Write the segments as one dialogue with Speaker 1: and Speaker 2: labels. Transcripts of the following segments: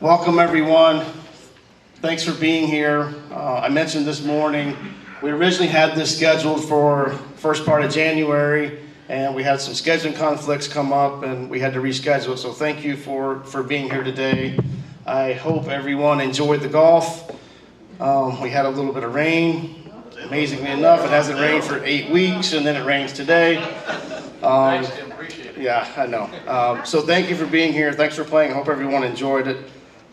Speaker 1: Welcome everyone. Thanks for being here. I mentioned this morning, we originally had this scheduled for first part of January, and we had some scheduling conflicts come up and we had to reschedule it. So thank you for being here today. I hope everyone enjoyed the golf. We had a little bit of rain. Amazingly enough, it hasn't rained for 8 weeks, and then it rains today.
Speaker 2: Thanks, Tim. Appreciate it.
Speaker 1: Yeah, I know. So thank you for being here. Thanks for playing. I hope everyone enjoyed it.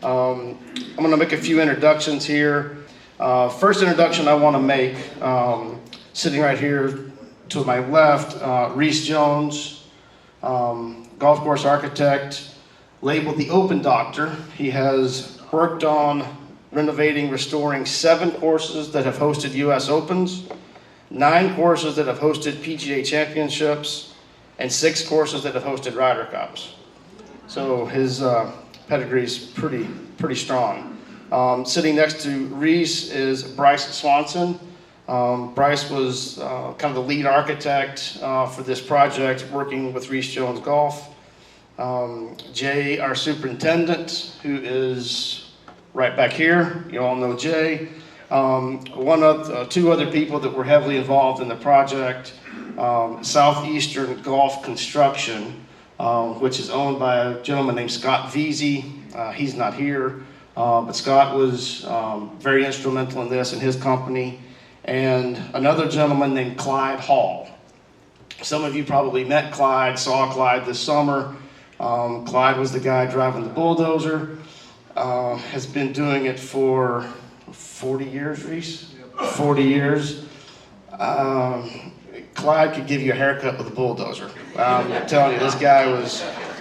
Speaker 1: I'm going to make a few introductions here. First introduction I want to make, sitting right here to my left, Rees Jones, golf course architect, labeled the Open Doctor. He has worked on renovating, restoring 7 courses that have hosted U.S. Opens, 9 courses that have hosted PGA Championships, and 6 courses that have hosted Ryder Cups. So his pedigree is pretty strong. Sitting next to Reese is Bryce Swanson. Bryce was kind of the lead architect for this project, working with Rees Jones Golf. Jay, our superintendent, who is right back here. You all know Jay. 2 other people that were heavily involved in the project. Southeastern Golf Construction, which is owned by a gentleman named Scott Veazey. He's not here, but Scott was very instrumental in this and his company. And another gentleman named Clyde Hall. Some of you probably met Clyde, saw Clyde this summer. Clyde was the guy driving the bulldozer. Has been doing it for 40 years, Reese? 40 years. Clyde could give you a haircut with a bulldozer. I'm telling you, this guy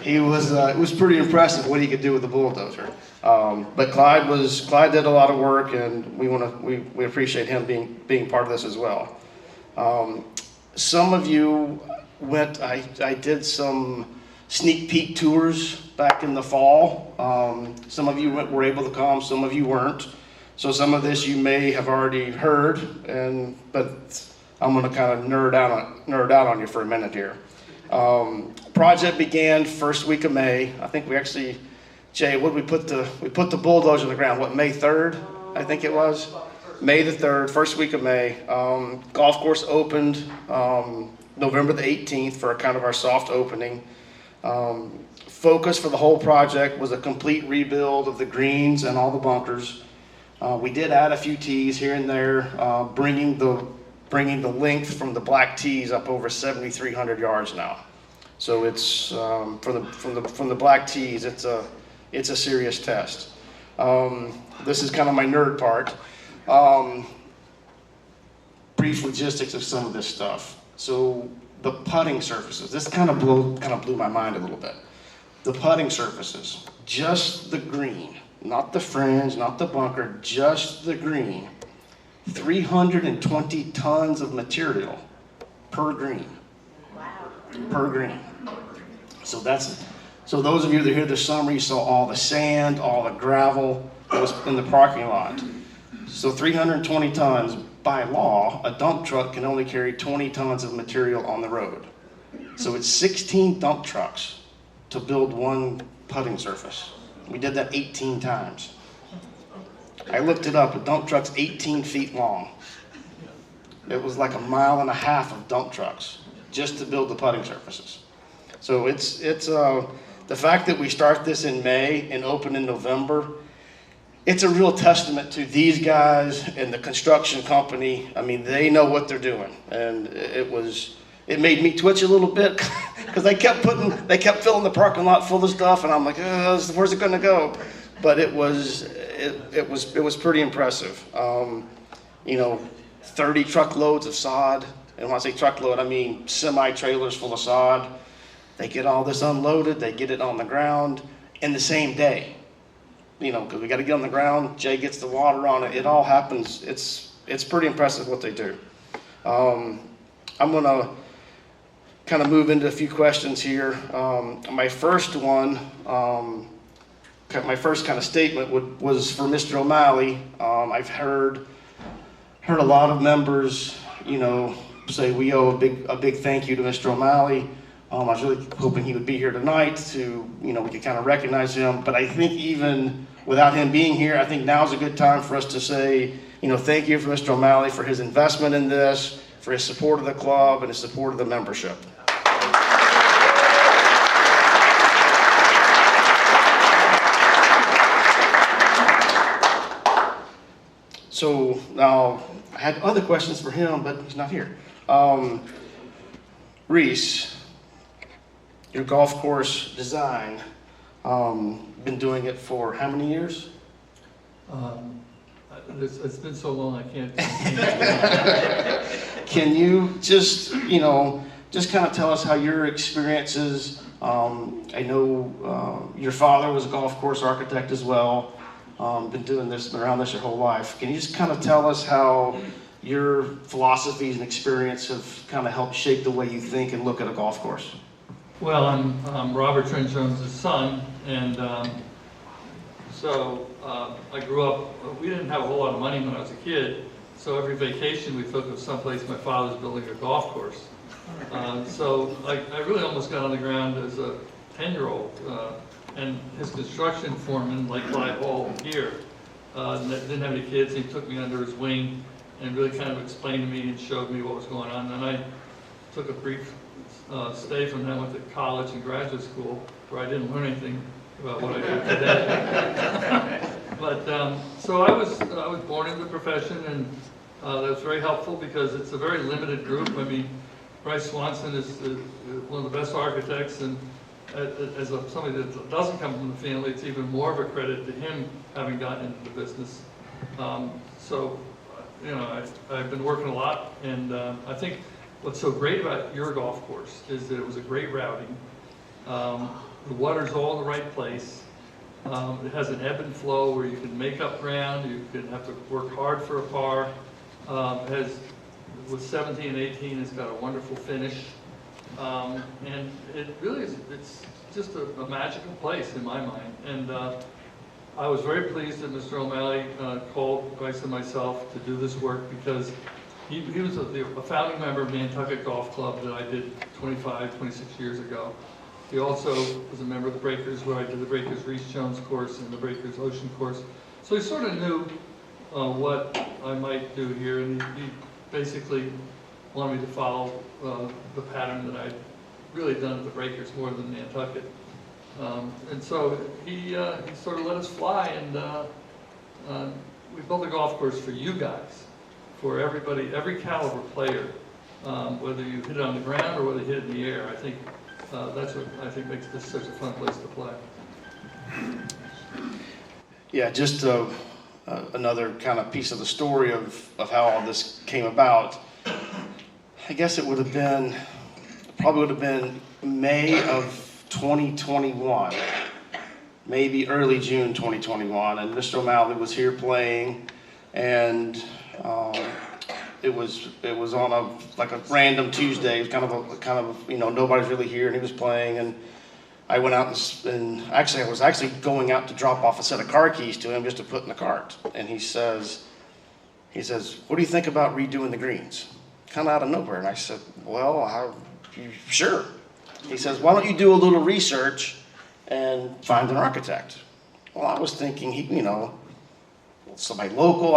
Speaker 1: it was pretty impressive what he could do with a bulldozer. But Clyde did a lot of work, and we appreciate him being part of this as well. Some of you I did some sneak peek tours back in the fall. Some of you were able to come, some of you weren't. So some of this you may have already heard, but I'm going to kind of nerd out on you for a minute here. Project began first week of May. I think we actually, Jay, we put the bulldozer in the ground. What, May 3rd? I think it was. May the 3rd, first week of May. Golf course opened November the 18th for kind of our soft opening. Focus for the whole project was a complete rebuild of the greens and all the bunkers. We did add a few tees here and there, bringing the length from the black tees up over 7,300 yards now. So it's from the black tees, it's a serious test. This is kind of my nerd part. Brief logistics of some of this stuff. So the putting surfaces, this kind of blew my mind a little bit. The putting surfaces, just the green, not the fringe, not the bunker, just the green. 320 tons of material per green.
Speaker 3: Wow.
Speaker 1: Per green. So those of you that are here this summer, you saw all the sand, all the gravel that was in the parking lot. So 320 tons. By law, a dump truck can only carry 20 tons of material on the road. So it's 16 dump trucks to build one putting surface. We did that 18 times. I looked it up, a dump truck's 18 feet long. It was like 1.5 miles of dump trucks just to build the putting surfaces. So it's the fact that we start this in May and open in November, it's a real testament to these guys and the construction company. I mean, they know what they're doing, and it made me twitch a little bit because they kept filling the parking lot full of stuff, and I'm like, where's it going to go? But it was pretty impressive. 30 truckloads of sod, and when I say truckload, I mean semi-trailers full of sod. They get all this unloaded, they get it on the ground in the same day. Because we got to get on the ground, Jay gets the water on it, it all happens. It's pretty impressive what they do. I'm going to kind of move into a few questions here. My first one, my first kind of statement was for Mr. O'Malley. I've heard a lot of members, say we owe a big thank you to Mr. O'Malley. I was really hoping he would be here tonight to, we could kind of recognize him. But I think even without him being here, I think now's a good time for us to say, thank you for Mr. O'Malley for his investment in this, for his support of the club and his support of the membership. So now, I had other questions for him, but he's not here. Reese, your golf course design, been doing it for how many years?
Speaker 3: It's been so long I can't.
Speaker 1: Can you just kind of tell us how your experiences, I know your father was a golf course architect as well, been around this your whole life. Can you just kind of tell us how your philosophies and experience have kind of helped shape the way you think and look at a golf course?
Speaker 3: Well, I'm Robert Trent Jones' son, and so I grew up, we didn't have a whole lot of money when I was a kid, so every vacation we took was someplace my father's building a golf course. So I really almost got on the ground as a 10-year-old, and his construction foreman, like Clyde Hall here, didn't have any kids. He took me under his wing and really kind of explained to me and showed me what was going on. And I took a brief stay from that, went to college and graduate school, where I didn't learn anything about what I do today. But so I was born into the profession, and that was very helpful because it's a very limited group. I mean, Bryce Swanson is one of the best architects, and as somebody that doesn't come from the family, it's even more of a credit to him having gotten into the business. So, I've been working a lot, and I think what's so great about your golf course is that it was a great routing. The water's all in the right place. It has an ebb and flow where you can make up ground, you can have to work hard for a par. With 17 and 18, it's got a wonderful finish. And it really is, it's just a magical place in my mind. And I was very pleased that Mr. O'Malley called Bryce and myself to do this work, because he was a founding member of Nantucket Golf Club that I did 25, 26 years ago. He also was a member of the Breakers, where I did the Breakers Rees Jones course and the Breakers Ocean course. So he sort of knew what I might do here, and he basically wanted me to follow the pattern that I'd really done at the Breakers more than Nantucket. And so he sort of let us fly, and we built a golf course for you guys, for everybody, every caliber player, whether you hit it on the ground or whether you hit it in the air. I think that's what I think makes this such a fun place to play.
Speaker 1: Yeah, just another kind of piece of the story of how all this came about. I guess it probably would have been May of 2021, maybe early June 2021, and Mr. O'Malley was here playing, and it was on a random Tuesday. It was kind of nobody's really here, and he was playing, and I went out and I was actually going out to drop off a set of car keys to him just to put in the cart, and he says, "What do you think about redoing the greens?" Kind of out of nowhere, and I said, "Well, sure." He says, "Why don't you do a little research and find an architect?" Well, I was thinking somebody local.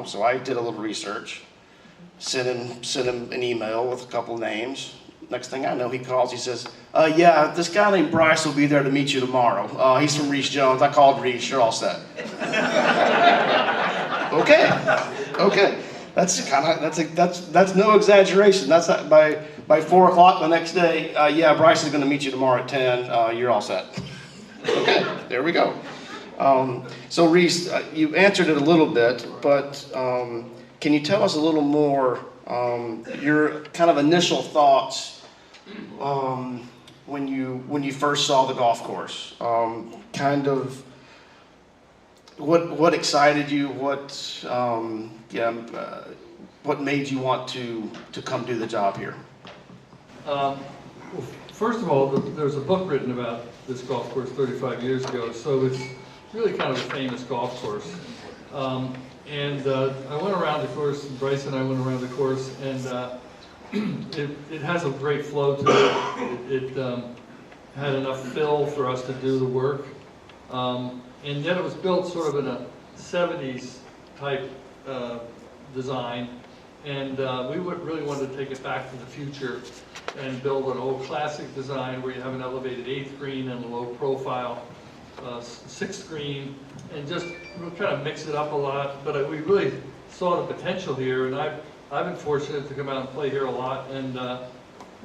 Speaker 1: So I did a little research, sent him an email with a couple names. Next thing I know, he calls. He says, "Yeah, this guy named Bryce will be there to meet you tomorrow. He's from Rees Jones. I called Reese. You're all set." Okay. That's no exaggeration. That's not, by 4 o'clock the next day. Yeah, Bryce is going to meet you tomorrow at 10. You're all set. Okay, there we go. So Reese, you answered it a little bit, but can you tell us a little more your kind of initial thoughts when you first saw the golf course? Kind of what excited you? What made you want to come do the job here?
Speaker 3: Well, first of all, there's a book written about this golf course 35 years ago, so it's really kind of a famous golf course. And I went around the course, and Bryce and I went around the course, and it has a great flow to it. It had enough fill for us to do the work. And then it was built sort of in a 70s type design. And we really wanted to take it back to the future and build an old classic design where you have an elevated 8th green and a low profile 6th green, and just kind of mix it up a lot. But we really saw the potential here, and I've been fortunate to come out and play here a lot. And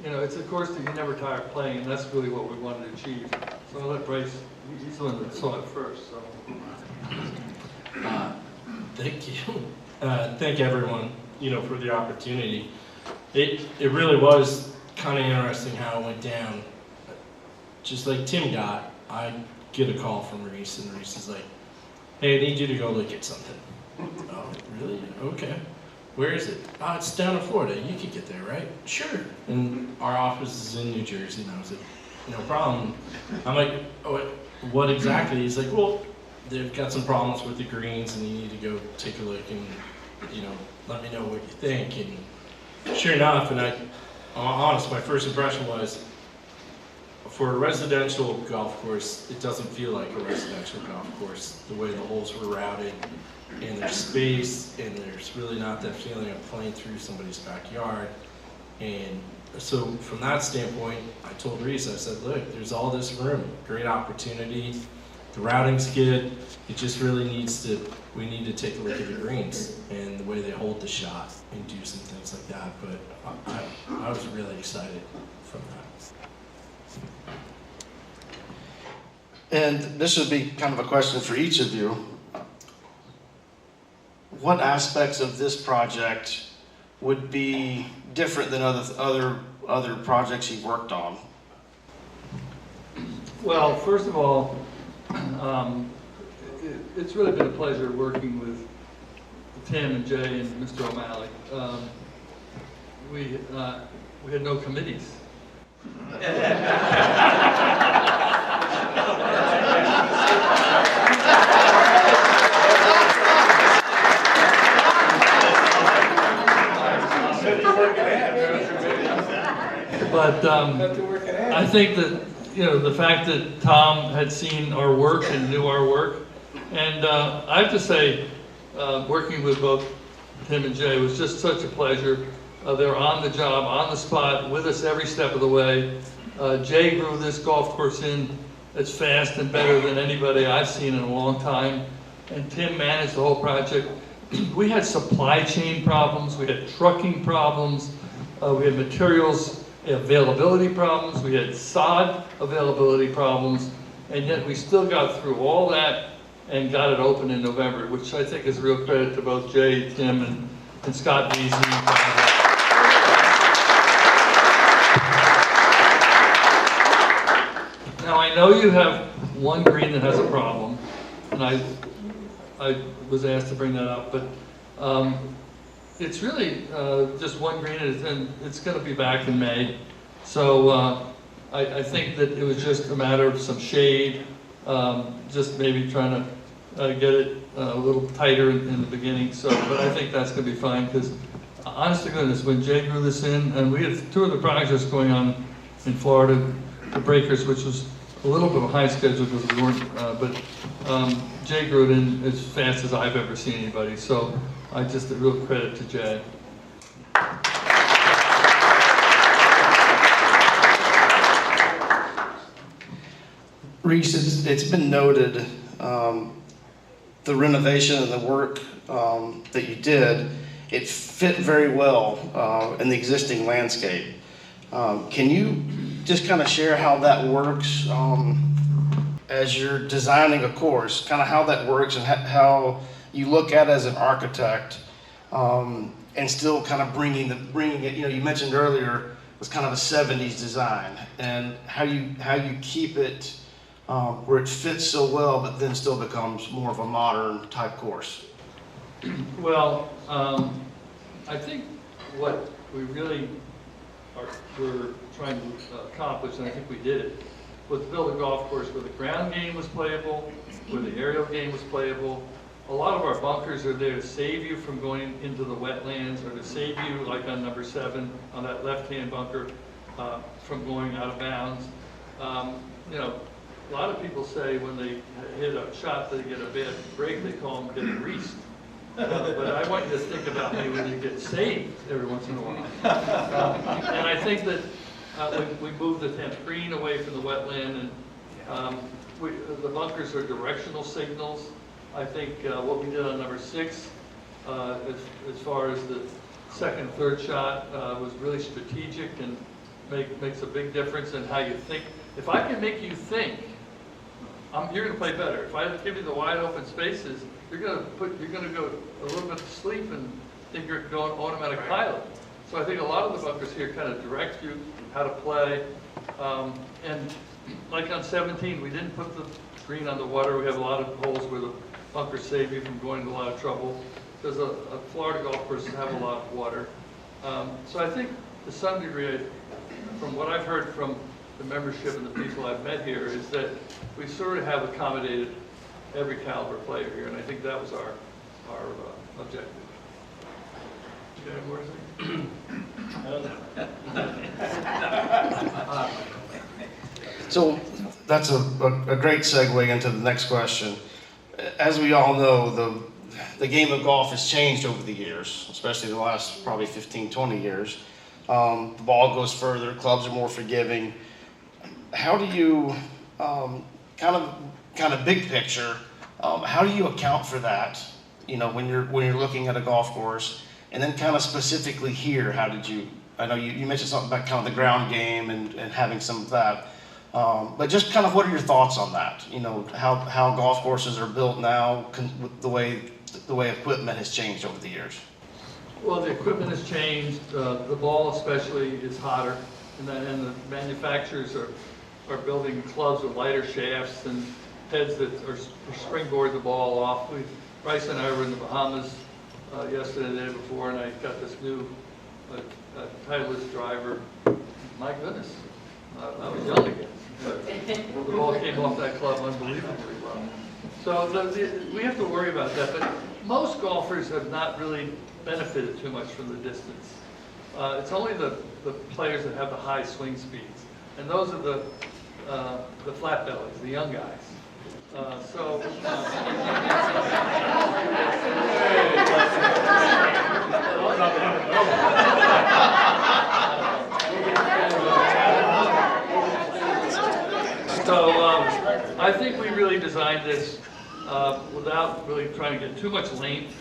Speaker 3: you know, it's a course that you never tire playing, and that's really what we wanted to achieve. So I'll let Bryce, he's the one that saw it first. So.
Speaker 4: Thank you. Thank everyone, you know, for the opportunity. It really was kind of interesting how it went down. Just like Tim got, I get a call from Reese, and Reese is like, "Hey, I need you to go look at something." Oh, really? Okay. Where is it? Oh, it's down in Florida. You could get there, right? Sure. And our office is in New Jersey, and I was like, "No problem." I'm like, "Oh, what exactly?" He's like, "Well, they've got some problems with the greens, and you need to go take a look and, you know, let me know what you think." And sure enough, and I'm honest, my first impression was, for a residential golf course, it doesn't feel like a residential golf course. The way the holes were routed, and there's space, and there's really not that feeling of playing through somebody's backyard. And so from that standpoint, I told Reese, I said, "Look, there's all this room, great opportunity. The routing's good. It just really we need to take a look at the greens and the way they hold the shot and do some things like that." But I was really excited from that.
Speaker 1: And this would be kind of a question for each of you. What aspects of this project would be different than other projects you've worked on?
Speaker 3: Well, first of all, it's really been a pleasure working with Tim and Jay and Mr. O'Malley. We had no committees. But I think that, you know, the fact that Tom had seen our work and knew our work, and I have to say, working with both Tim and Jay was just such a pleasure. They were on the job, on the spot, with us every step of the way. Jay grew this golf course in as fast and better than anybody I've seen in a long time, and Tim managed the whole project. We had supply chain problems, we had trucking problems, we had materials availability problems, we had sod availability problems, and yet we still got through all that and got it open in November, which I think is a real credit to both Jay, Tim, and Scott Rees. Now I know you have one green that has a problem, and I was asked to bring that up, but it's really just one green, and it's going to be back in May. So I think that it was just a matter of some shade, just maybe trying to get it a little tighter in the beginning. So, but I think that's going to be fine, because honest to goodness, when Jay grew this in, and we had two of the projects going on in Florida, the Breakers, which was a little bit behind schedule because we weren't, but Jay grew it in as fast as I've ever seen anybody. So I just a real credit to Jay.
Speaker 1: Reese, it's been noted, the renovation and the work that you did, it fit very well in the existing landscape. Can you just kind of share how that works as you're designing a course, kind of how that works and how you look at it as an architect, and still kind of bringing it, you know, you mentioned earlier, it was kind of a 70s design, and how you keep it where it fits so well, but then still becomes more of a modern type course.
Speaker 3: Well, I think what we really were trying to accomplish, and I think we did it, was build a golf course where the ground game was playable, where the aerial game was playable. A lot of our bunkers are there to save you from going into the wetlands, or to save you, like on number 7, on that left-hand bunker, from going out of bounds. You know, a lot of people say when they hit a shot, they get a bad break, they call them getting Reese. But I want you to think about me when you get saved every once in a while. And I think that we moved the 10th green away from the wetland, and the bunkers are directional signals. I think what we did on number 6, as far as the second, third shot, was really strategic and makes a big difference in how you think. If I can make you think, you're going to play better. If I give you the wide open spaces, you're going to go a little bit to sleep and think you're going automatic pilot. So I think a lot of the bunkers here kind of direct you how to play. And like on 17, we didn't put the green on the water. We have a lot of holes where the bunkers save you from going into a lot of trouble. Because a Florida golf course have a lot of water. So I think to some degree, from what I've heard from the membership and the people I've met here, is that we sort of have accommodated every caliber player here, and I think that was our objective. You got more to say?
Speaker 1: So that's a great segue into the next question. As we all know, the game of golf has changed over the years, especially the last probably 15, 20 years. The ball goes further, clubs are more forgiving. How do you, kind of big picture, how do you account for that, when you're looking at a golf course? And then kind of specifically here, how did you, I know you mentioned something about kind of the ground game and having some of that. But just kind of what are your thoughts on that? How golf courses are built now with the way equipment has changed over the years.
Speaker 3: Well, the equipment has changed. The ball especially is hotter, and the manufacturers are building clubs with lighter shafts and heads that are springboard the ball off. Bryce and I were in the Bahamas yesterday, the day before, and I got this new Titleist driver. My goodness, I was young again. The ball came off that club unbelievably well. So we have to worry about that, but most golfers have not really benefited too much from the distance. It's only the players that have the high swing speeds, and those are the flat bellies, the young guys. I think we really designed this without really trying to get too much length,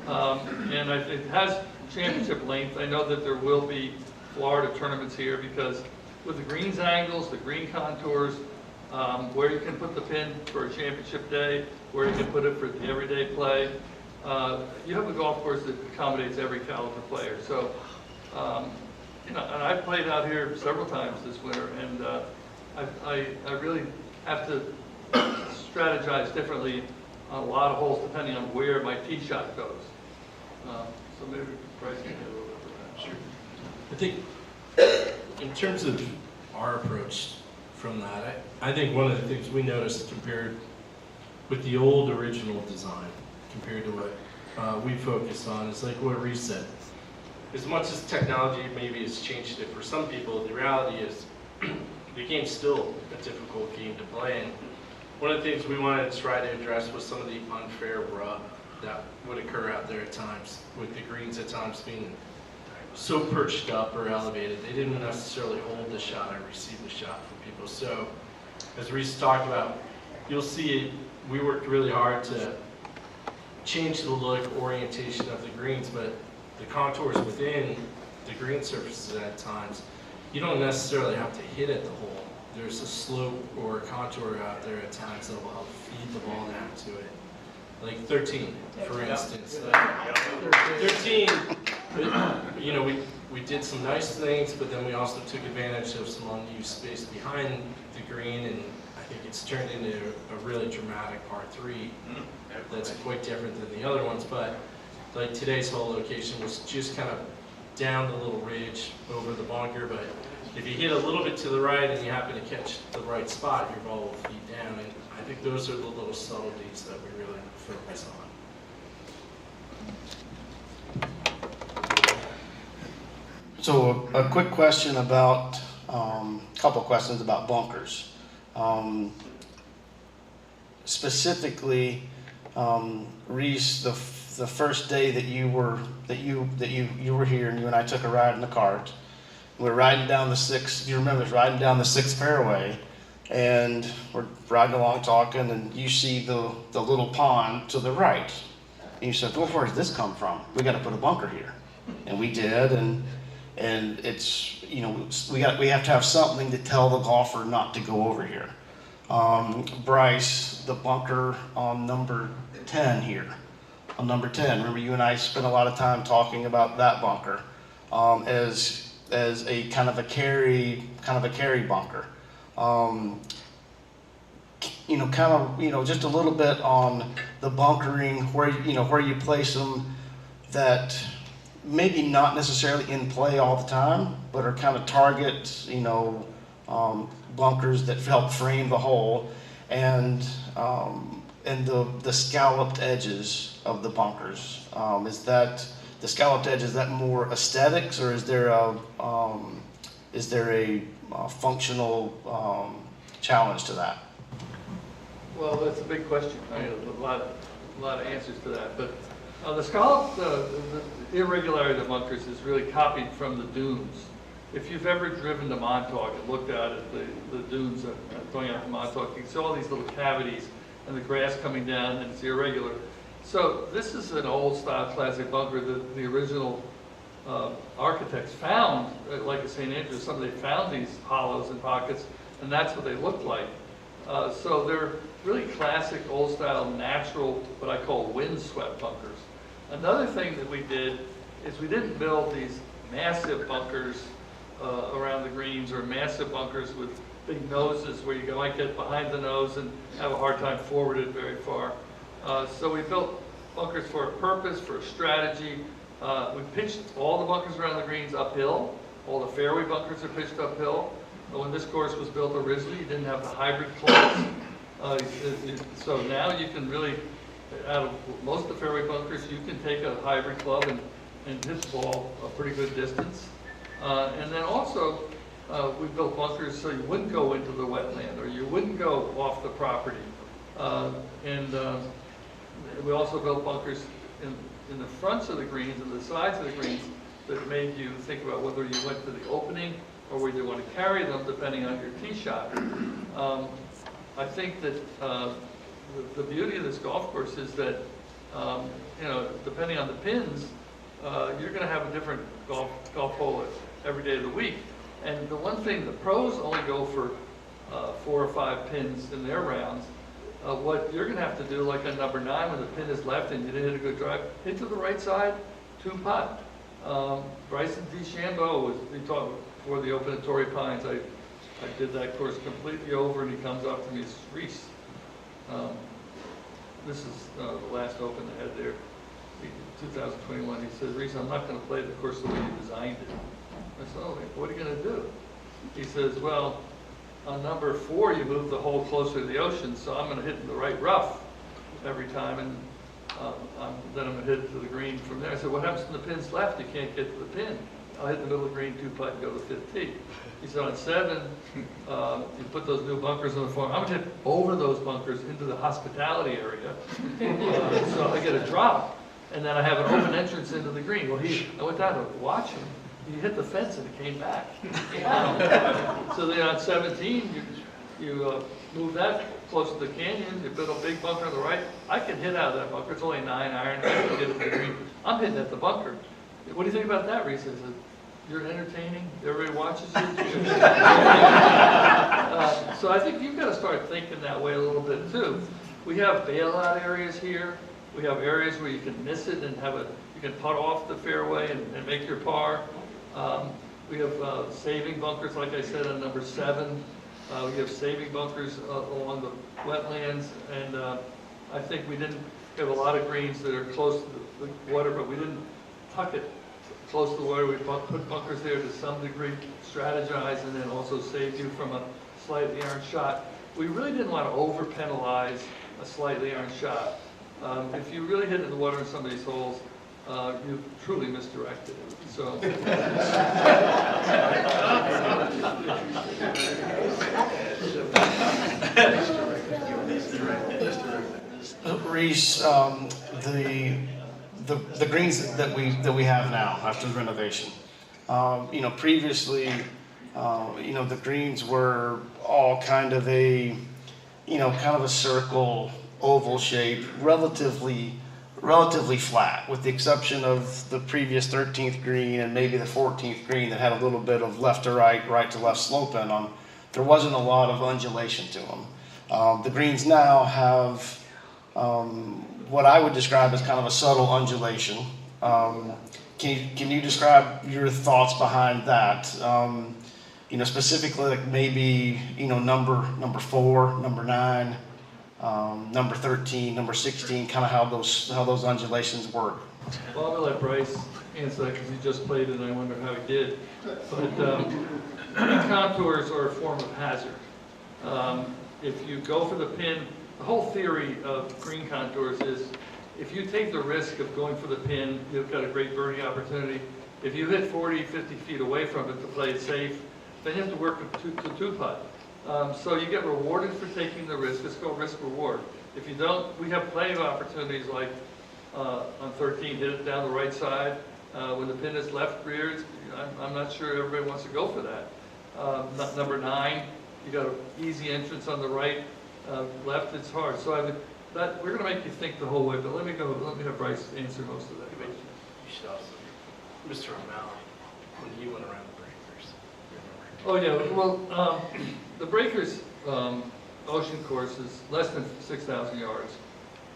Speaker 3: and it has championship length. I know that there will be Florida tournaments here because with the greens angles, the green contours, where you can put the pin for a championship day, where you can put it for the everyday play, you have a golf course that accommodates every caliber player. So, and I've played out here several times this winter, and I really have to strategize differently on a lot of holes depending on where my tee shot goes. So maybe Bryce can get a little bit of that.
Speaker 4: Sure. I think in terms of our approach from that, I think one of the things we noticed compared with the old original design compared to what we focused on is like what Reese said. As much as technology maybe has changed it for some people, the reality is the game's still a difficult game to play. And one of the things we wanted to try to address was some of the unfair rub that would occur out there at times, with the greens at times being so perched up or elevated. They didn't necessarily hold the shot or receive the shot from people. So, as Reese talked about, you'll see we worked really hard to change the look, orientation of the greens, but the contours within the green surfaces at times, you don't necessarily have to hit at the hole. There's a slope or a contour out there at times that will help feed the ball down to it. Like 13, for instance. 13, we did some nice things, but then we also took advantage of some unused space behind the green, and I think it's turned into a really dramatic par 3 that's quite different than the other ones. But like today's hole location was just kind of down the little ridge over the bunker, but if you hit a little bit to the right and you happen to catch the right spot, your ball will feed down. And I think those are the little subtleties that we really focus on.
Speaker 1: So a quick question about, couple questions about bunkers. specifically, Reese, the first day that you were here, and you and I took a ride in the cart. We're riding down the sixth. You remember us riding down the sixth fairway, and we're riding along talking, and you see the little pond to the right, and you said, "Well, where does this come from? We got to put a bunker here," and we did, and it's, you know, we have to have something to tell the golfer not to go over here. Bryce, the bunker on number 10 here. On number 10, remember you and I spent a lot of time talking about that bunker as a kind of a carry bunker. Just a little bit on the bunkering, where you place them, that maybe not necessarily in play all the time, but are kind of target, bunkers that help frame the hole, and the scalloped edges of the bunkers. Is that the scalloped edge? Is that more aesthetics, or is there a functional challenge to that?
Speaker 3: Well, that's a big question. I mean, a lot of answers to that. But the scallop, the irregularity of the bunkers is really copied from the dunes. If you've ever driven to Montauk and looked out at the dunes going out to Montauk, you can see all these little cavities and the grass coming down, and it's irregular. So this is an old style classic bunker that the original architects found, like at St. Andrews. They found these hollows and pockets, and that's what they look like. So they're really classic old style natural, what I call windswept bunkers. Another thing that we did is we didn't build these massive bunkers around the greens, or massive bunkers with big noses where you might get behind the nose and have a hard time forwarded very far. So we built bunkers for a purpose, for a strategy. We pitched all the bunkers around the greens uphill. All the fairway bunkers are pitched uphill. When this course was built originally, you didn't have the hybrid clubs. So now you can really, out of most of the fairway bunkers, you can take a hybrid club and hit the ball a pretty good distance. And then also, we built bunkers so you wouldn't go into the wetland, or you wouldn't go off the property. We also built bunkers in the fronts of the greens and the sides of the greens that made you think about whether you went to the opening or whether you want to carry them, depending on your tee shot. I think that the beauty of this golf course is that, depending on the pins, you're going to have a different golf hole every day of the week. And the one thing, the pros only go for 4 or 5 pins in their rounds. What you're going to have to do, like on number 9, when the pin is left and you didn't hit a good drive, hit to the right side, 2-putt. Bryson DeChambeau, we talked before the Open at Torrey Pines. I did that course completely over, and he comes up to me, it's Reese. This is the last Open they had there, 2021. He says, Reese, I'm not going to play the course the way you designed it. I said, oh, what are you going to do? He says, well, on number 4, you move the hole closer to the ocean, so I'm going to hit in the right rough every time, and then I'm going to hit it to the green from there. I said, what happens when the pin's left? You can't get to the pin. I'll hit the middle of the green, 2-putt, and go to the 5th tee. He said, on 7, you put those new bunkers on the form. I'm going to hit over those bunkers into the hospitality area, so I get a drop, and then I have an open entrance into the green. Well, I went down to watch him. He hit the fence and it came back. So then on 17, you move that close to the canyon, you build a big bunker on the right. I can hit out of that bunker. It's only 9 iron. I can get it to the green. I'm hitting at the bunker. What do you think about that, Reese? Is it, you're entertaining? Everybody watches you? So I think you've got to start thinking that way a little bit too. We have bailout areas here. We have areas where you can miss it and you can putt off the fairway and make your par. We have saving bunkers, like I said, on number 7. We have saving bunkers along the wetlands, and I think we have a lot of greens that are close to the water, but we didn't tuck it close to the water. We put bunkers there to some degree, strategize, and then also save you from a slightly errant shot. We really didn't want to over-penalize a slightly errant shot. If you really hit in the water in some of these holes, you've truly misdirected it. So.
Speaker 1: Reese, the greens that we have now after the renovation, previously, the greens were all kind of a circle, oval shape, relatively flat, with the exception of the previous 13th green and maybe the 14th green that had a little bit of left to right, right to left slope in them. There wasn't a lot of undulation to them. The greens now have what I would describe as kind of a subtle undulation. Can you describe your thoughts behind that? Specifically, like maybe number 4, number 9, number 13, number 16, kind of how those undulations work.
Speaker 3: Well, I'm gonna let Bryce answer that because he just played it and I wonder how he did. But green contours are a form of hazard. If you go for the pin, the whole theory of green contours is if you take the risk of going for the pin, you've got a great birdie opportunity. If you hit 40, 50 feet away from it to play it safe, then you have to work a two putt. So you get rewarded for taking the risk. It's called risk reward. If you don't, we have plenty of opportunities like on 13, hit it down the right side. When the pin is left reared, I'm not sure everybody wants to go for that. Number 9, you got an easy entrance on the right. Left, it's hard. So we're going to make you think the whole way, but let me have Bryce answer most of that question.
Speaker 4: You should also, Mr. O'Malley, when you went around the breakers.
Speaker 3: Oh yeah, well, the Breakers ocean course is less than 6,000 yards.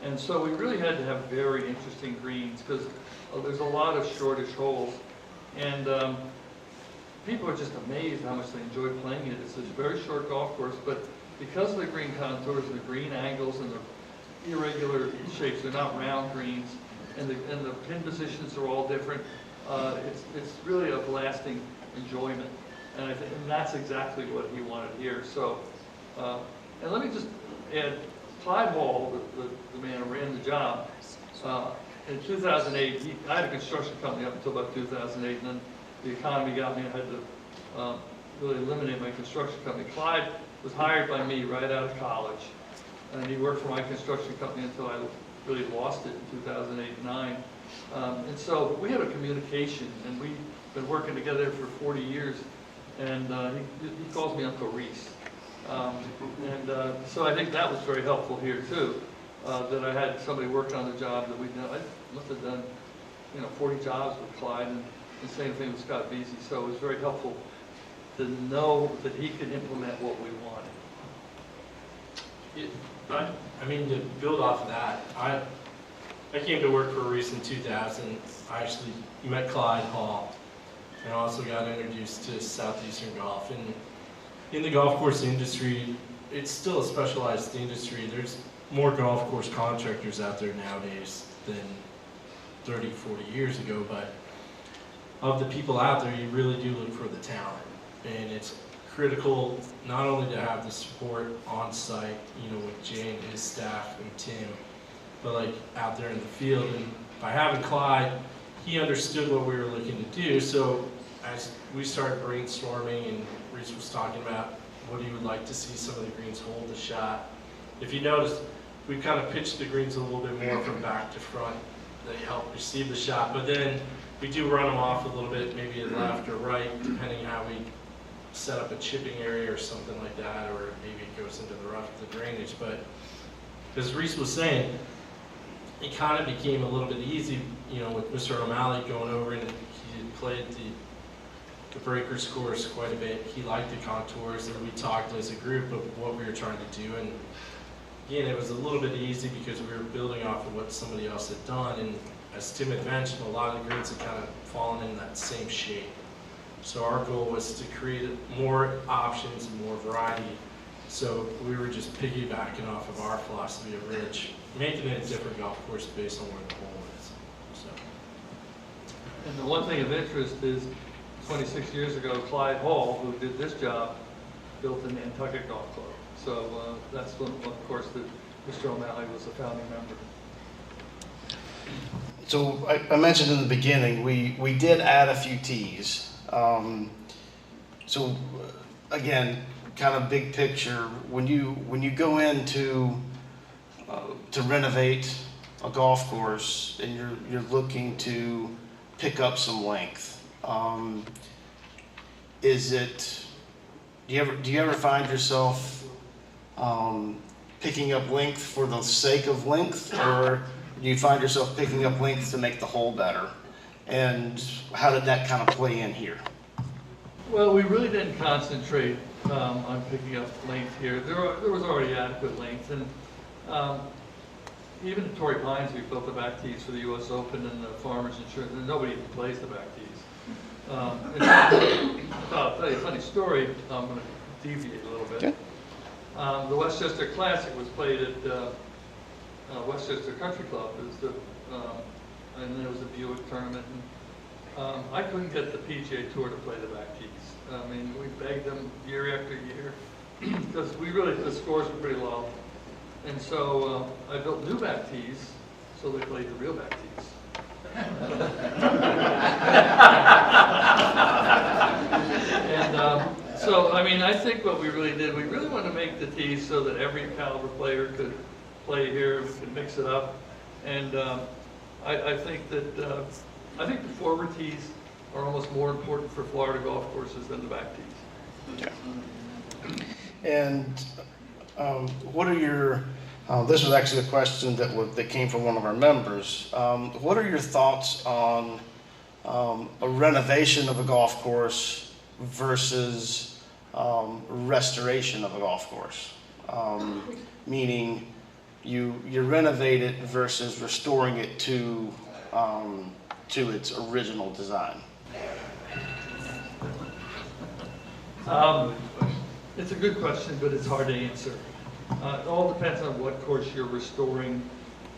Speaker 3: And so we really had to have very interesting greens because there's a lot of shortish holes. And people are just amazed how much they enjoy playing it. It's a very short golf course, but because of the green contours and the green angles and the irregular shapes, they're not round greens, and the pin positions are all different. It's really a lasting enjoyment. And that's exactly what he wanted here. So, and let me just add, Clyde Hall, the man who ran the job, in 2008, I had a construction company up until about 2008, and then the economy got me, I had to really eliminate my construction company. Clyde was hired by me right out of college, and he worked for my construction company until I really lost it in 2008 and 9. And so we had a communication, and we've been working together for 40 years. And he calls me Uncle Reese. So I think that was very helpful here too, that I had somebody working on the job that I must have done 40 jobs with Clyde, and the same thing with Scott Vesey. So it was very helpful to know that he could implement what we wanted.
Speaker 4: I mean, to build off of that, I came to work for Reese in 2000. I actually met Clyde Hall and also got introduced to Southeastern golf. And in the golf course industry, it's still a specialized industry. There's more golf course contractors out there nowadays than 30, 40 years ago, but of the people out there, you really do look for the talent. And it's critical not only to have the support on site, with Jay and his staff and Tim, but like out there in the field. And by having Clyde, he understood what we were looking to do. So as we started brainstorming, and Reese was talking about what he would like to see some of the greens hold the shot. If you notice, we kind of pitched the greens a little bit more from back to front. They help receive the shot, but then we do run them off a little bit, maybe left or right, depending how we set up a chipping area or something like that, or maybe it goes into the rough, the drainage. But as Reese was saying, it kind of became a little bit easy, with Mr. O'Malley going over, and he had played the Breakers course quite a bit. He liked the contours, and we talked as a group of what we were trying to do. And again, it was a little bit easy because we were building off of what somebody else had done. And as Tim had mentioned, a lot of the greens had kind of fallen in that same shape. So our goal was to create more options and more variety. So we were just piggybacking off of our philosophy of Rich, making it a different golf course based on where the hole is. So.
Speaker 3: And the one thing of interest is 26 years ago, Clyde Hall, who did this job, built the Nantucket Golf Club. So that's one, of course, that Mr. O'Malley was a founding member.
Speaker 1: So I mentioned in the beginning, we did add a few tees. So again, kind of big picture, when you go into to renovate a golf course and you're looking to pick up some length, do you ever find yourself picking up length for the sake of length, or do you find yourself picking up length to make the hole better? And how did that kind of play in here?
Speaker 3: Well, we really didn't concentrate on picking up length here. There was already adequate length, and even at Torrey Pines, we built the back tees for the U.S. Open and the Farmers Insurance, and nobody even plays the back tees. I'll tell you a funny story. I'm going to deviate a little bit.
Speaker 1: Okay.
Speaker 3: The Westchester Classic was played at Westchester Country Club, and there was a Buick tournament. And, I couldn't get the PGA Tour to play the back tees. I mean, we begged them year after year because the scores were pretty low. And so I built new back tees so they played the real back tees. And so, I mean, I think what we really did, we really wanted to make the tees so that every caliber player could play here, we could mix it up. And I think that the forward tees are almost more important for Florida golf courses than the back tees.
Speaker 1: Okay. And what are your, this was actually a question that came from one of our members. What are your thoughts on a renovation of a golf course versus restoration of a golf course? Meaning you renovate it versus restoring it to its original design.
Speaker 3: It's a good question, but it's hard to answer. It all depends on what course you're restoring.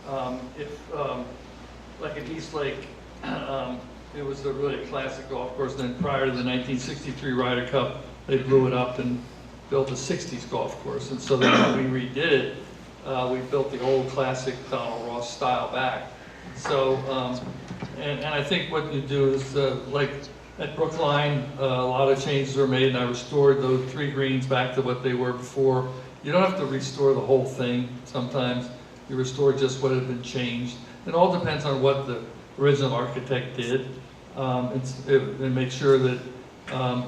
Speaker 3: Like at East Lake, it was a really classic golf course. Then prior to the 1963 Ryder Cup, they blew it up and built a 60s golf course. And so then when we redid it, we built the old classic Donald Ross style back. So, and I think what you do is, like at Brookline, a lot of changes were made, and I restored those 3 greens back to what they were before. You don't have to restore the whole thing. Sometimes you restore just what had been changed. It all depends on what the original architect did, and make sure that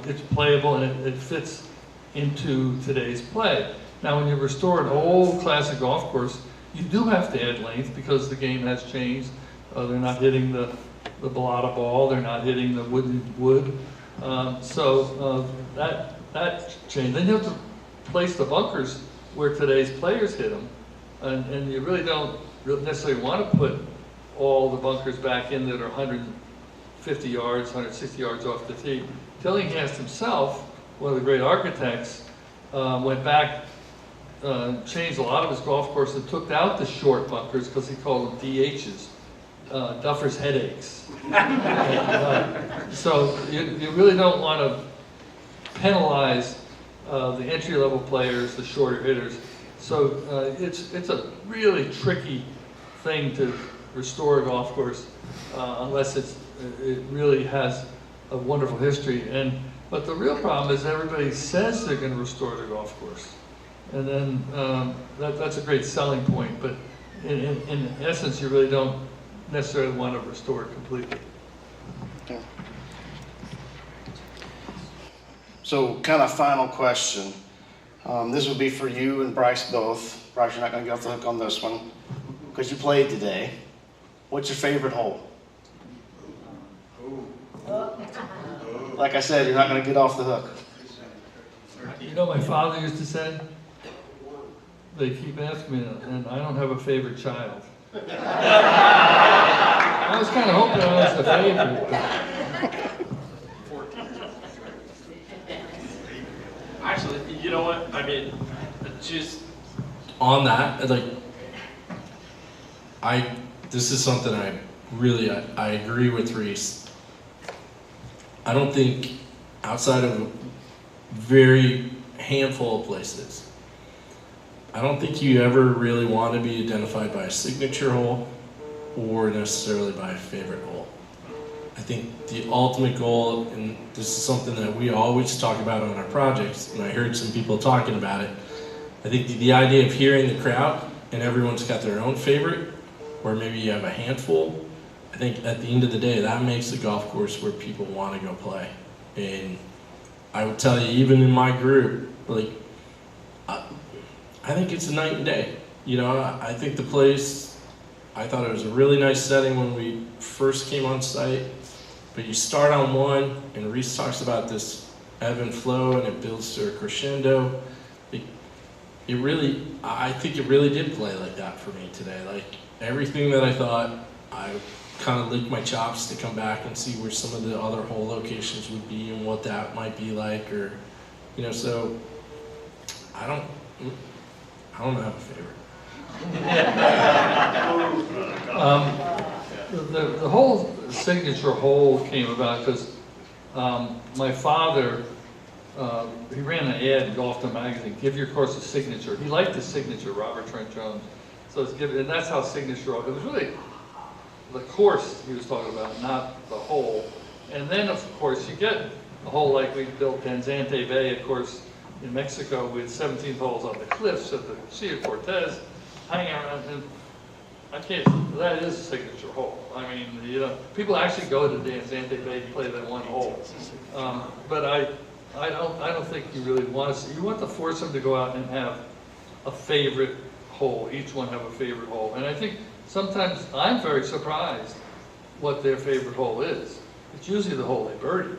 Speaker 3: it's playable and it fits into today's play. Now, when you restore an old classic golf course, you do have to add length because the game has changed. They're not hitting the balata ball. They're not hitting the wooden wood. So that changed. Then you have to place the bunkers where today's players hit them. And you really don't necessarily want to put all the bunkers back in that are 150 yards, 160 yards off the tee. Tillinghast himself, one of the great architects, went back, changed a lot of his golf course and took out the short bunkers because he called them DHs, Duffer's headaches. So you really don't want to penalize the entry-level players, the shorter hitters. So it's a really tricky thing to restore a golf course unless it really has a wonderful history. But the real problem is everybody says they're going to restore their golf course. And then that's a great selling point, but in essence, you really don't necessarily want to restore it completely.
Speaker 1: Okay. So, kind of final question. This would be for you and Bryce both. Bryce, you're not going to get off the hook on this one because you played today. What's your favorite hole? Like I said, you're not going to get off the hook.
Speaker 3: You know, my father used to say, they keep asking me, and I don't have a favorite child. I was kind of hoping I was the favorite.
Speaker 4: Actually, you know what? I mean, just on that, like, this is something I agree with Reese. I don't think outside of a very handful of places, I don't think you ever really want to be identified by a signature hole or necessarily by a favorite hole. I think the ultimate goal, and this is something that we always talk about on our projects, and I heard some people talking about it, I think the idea of hearing the crowd and everyone's got their own favorite, or maybe you have a handful, I think at the end of the day, that makes the golf course where people want to go play. And I would tell you, even in my group, like, I think it's a night and day. You know, I think the place, I thought it was a really nice setting when we first came on site, but you start on one, and Reese talks about this ebb and flow, and it builds to a crescendo. I think it really did play like that for me today. Like, everything that I thought, I kind of licked my chops to come back and see where some of the other hole locations would be and what that might be like, or, you know, so I don't have a favorite.
Speaker 3: The whole signature hole came about because my father, he ran an ad in Golfton magazine, give your course a signature. He liked the signature, Robert Trent Jones. So it's given, and that's how signature, it was really the course he was talking about, not the hole. And then of course you get a hole like we built Danzante Bay, of course, in Mexico with 17 holes on the cliffs of the Sea of Cortez, hanging around, and I can't, that is a signature hole. I mean, you know, people actually go to Danzante Bay to play that one hole. But I don't think you really want to see, you want to force them to go out and have a favorite hole, each one have a favorite hole. And I think sometimes I'm very surprised what their favorite hole is. It's usually the hole they birdied.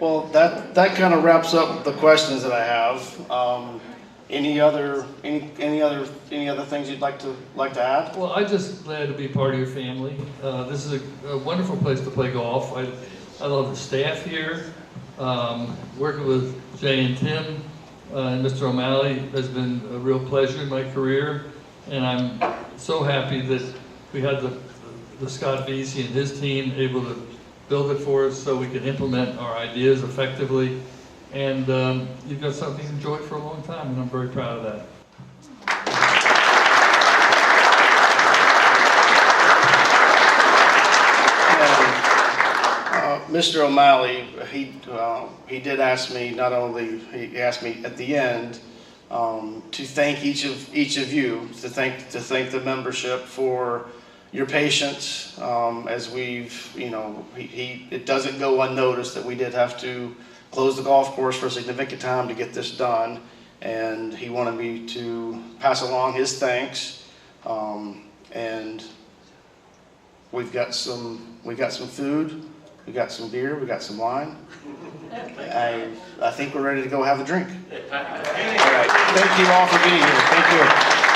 Speaker 1: Well, that kind of wraps up the questions that I have. Any other things you'd like to add?
Speaker 3: Well, I'm just glad to be part of your family. This is a wonderful place to play golf. I love the staff here. Working with Jay and Tim and Mr. O'Malley has been a real pleasure in my career. And I'm so happy that we had the Scott Vesey and his team able to build it for us so we can implement our ideas effectively. And you've got something to enjoy for a long time, and I'm very proud of that.
Speaker 1: Mr. O'Malley, he did ask me, not only, he asked me at the end to thank each of you, to thank the membership for your patience as we've, you know, it doesn't go unnoticed that we did have to close the golf course for a significant time to get this done, and he wanted me to pass along his thanks. And we've got some food, we got some beer, we got some wine. I think we're ready to go have a drink. All right. Thank you all for being here. Thank you.